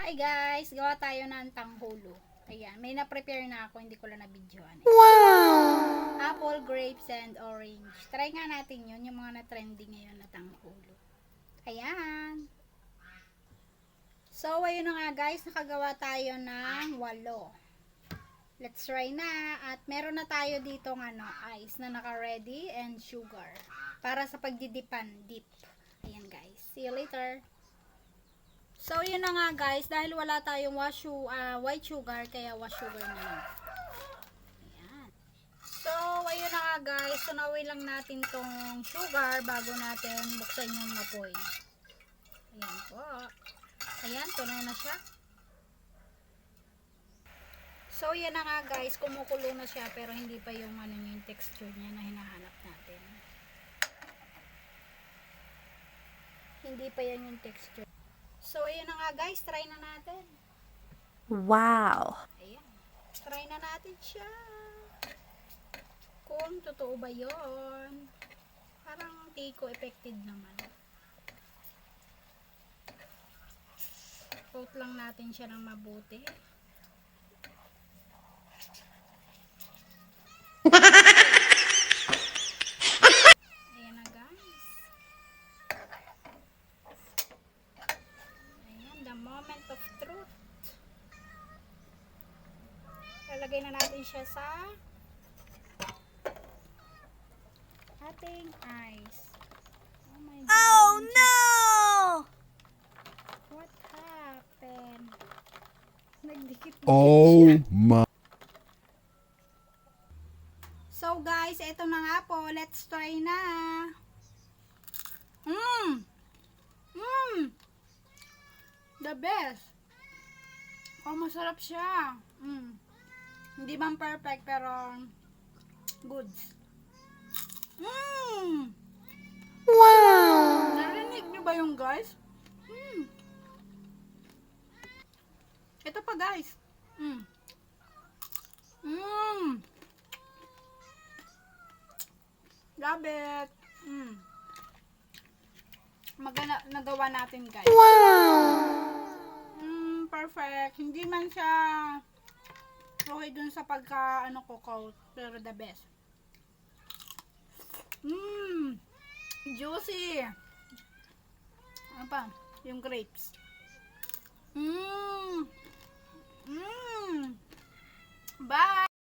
Hi guys! Gawa tayo ng tanghulo. Ayan, may na-prepare na ako, hindi ko lang na-videoan. Wow! Apple, grapes, and orange. Try nga natin yun, yung mga na-trending ngayon na tanghulo. Ayan. So, ayun na nga guys, nakagawa tayo ng 8. Let's try na. At meron na tayo dito ice na naka-ready and sugar. Para sa pagdidipan, dip. Ayan guys. See you later. So, yun na nga guys, dahil wala tayong white sugar, kaya wash sugar na lang. Ayan. So, ayun na nga guys, tunawin lang natin tong sugar bago natin buksan yung apoy. Ayan po. Ayan, tunaw na siya. So, yan na nga guys, kumukulo na siya, pero hindi pa yung yung texture niya na hinahanap natin. Hindi pa yan yung texture. So, ayun na nga guys, try na natin. Wow! Ayan. Try na natin siya. Kung totoo ba yun. Parang tiko affected naman. Coat lang natin siya ng mabuti. Ayan na guys. Ayan, the moment of truth. Lalagay na natin siya sa ating ice. Oh my God. Oh no! What happened? Nagdikit na Oh siya. my. So guys, ito na nga po. Let's try na. The best. Oh, masarap siya. Hindi man perfect, pero goods. Wow! Narinig nyo ba yung guys? Ito pa guys. Love it. Nagawa natin guys. Wow! Perfect. Hindi man siya okay dun sa pagka coat, pero the best. Juicy. Ano pa? Yung grapes. Bye!